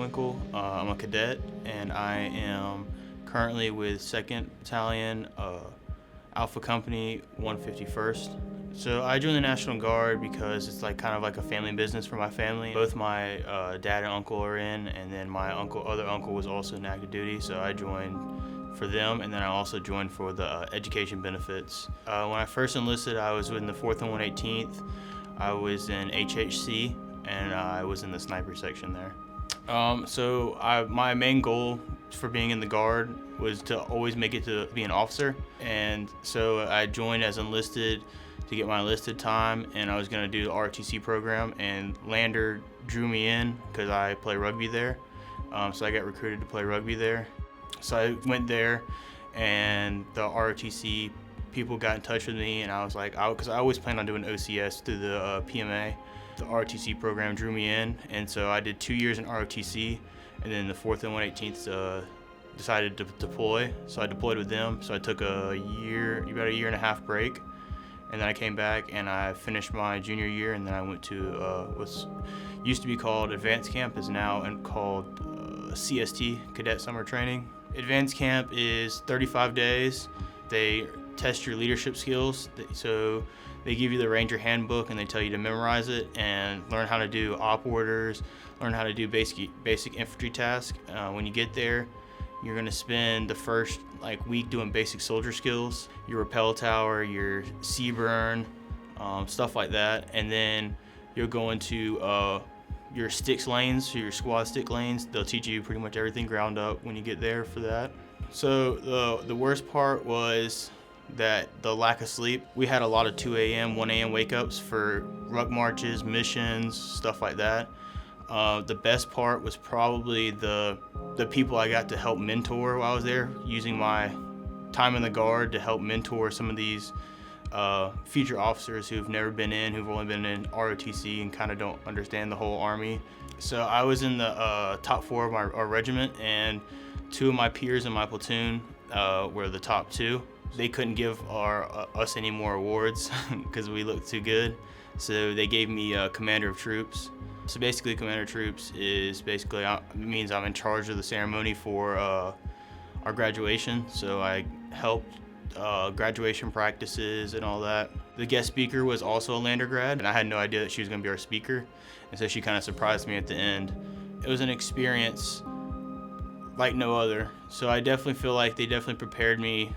Bulwinkle. I'm a cadet, and I am currently with 2nd Battalion, Alpha Company, 151st. So I joined the National Guard because it's kind of like a family business for my family. Both my dad and uncle are in, and then my other uncle was also in active duty, so I joined for them, and then I also joined for the education benefits. When I first enlisted, I was in the 4th and 118th. I was in HHC, and I was in the sniper section there. My main goal for being in the Guard was to always make it to be an officer, and so I joined as enlisted to get my enlisted time, and I was going to do the ROTC program, and Lander drew me in because I play rugby there, so I got recruited to play rugby there. So I went there, and the ROTC people got in touch with me, and I was like, because I always planned on doing OCS through the PMA. The ROTC program drew me in, and so I did 2 years in ROTC, and then the 4th and 118th decided to deploy, so I deployed with them. So I took about a year and a half break, and then I came back and I finished my junior year, and then I went to what's used to be called Advanced Camp, is now called CST, Cadet Summer Training. Advanced Camp is 35 days. They test your leadership skills, so they give you the Ranger Handbook and they tell you to memorize it and learn how to do op orders, learn how to do basic infantry tasks. When you get there, you're going to spend the first week doing basic soldier skills, your rappel tower, your C-burn, stuff like that, and then you'll go into your sticks lanes, so your squad stick lanes. They'll teach you pretty much everything ground up when you get there for that. So the worst part was that the lack of sleep. We had a lot of 2 a.m., 1 a.m. wake-ups for ruck marches, missions, stuff like that. The best part was probably the people I got to help mentor while I was there, using my time in the Guard to help mentor some of these future officers who've never been in, who've only been in ROTC and kind of don't understand the whole Army. So I was in the top 4 of our regiment, and 2 of my peers in my platoon were the top 2. They couldn't give us any more awards because we looked too good, so they gave me Commander of Troops. So basically, Commander of Troops means I'm in charge of the ceremony for our graduation. So I helped graduation practices and all that. The guest speaker was also a Lander grad, and I had no idea that she was going to be our speaker, and so she kind of surprised me at the end. It was an experience like no other. So I definitely feel like they definitely prepared me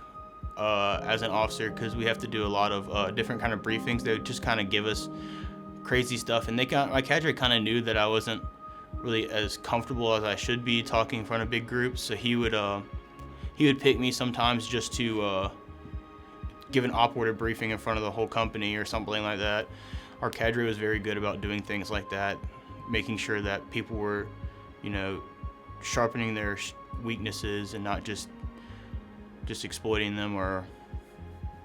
as an officer, because we have to do a lot of different kind of briefings. They would just kind of give us crazy stuff, and my cadre kind of knew that I wasn't really as comfortable as I should be talking in front of big groups, so he would pick me sometimes just to give an op order briefing in front of the whole company or something like that. Our cadre was very good about doing things like that, making sure that people were, sharpening their weaknesses and not just exploiting them or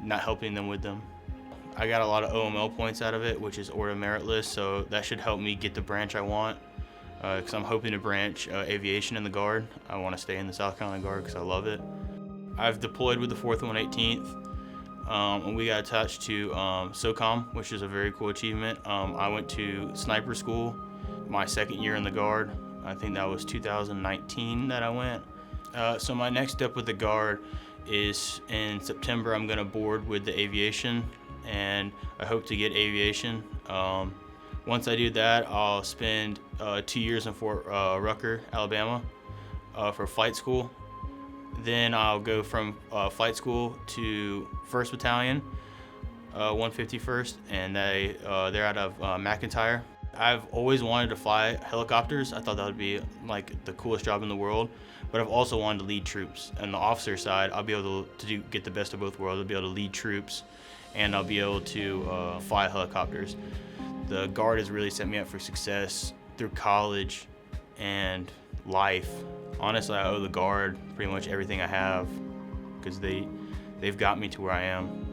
not helping them with them. I got a lot of OML points out of it, which is Order of Merit List, so that should help me get the branch I want, because I'm hoping to branch aviation in the Guard. I want to stay in the South Carolina Guard because I love it. I've deployed with the 4th and 118th, and we got attached to SOCOM, which is a very cool achievement. I went to sniper school my 2nd year in the Guard. I think that was 2019 that I went. So my next step with the Guard is in September. I'm going to board with the aviation, and I hope to get aviation. Once I do that, I'll spend 2 years in Fort Rucker, Alabama, for flight school. Then I'll go from flight school to 1st Battalion, 151st, and they're out of McIntyre. I've always wanted to fly helicopters. I thought that would be the coolest job in the world, but I've also wanted to lead troops. On the officer side, I'll be able to get the best of both worlds. I'll be able to lead troops, and I'll be able to fly helicopters. The Guard has really set me up for success through college and life. Honestly, I owe the Guard pretty much everything I have, because they've got me to where I am.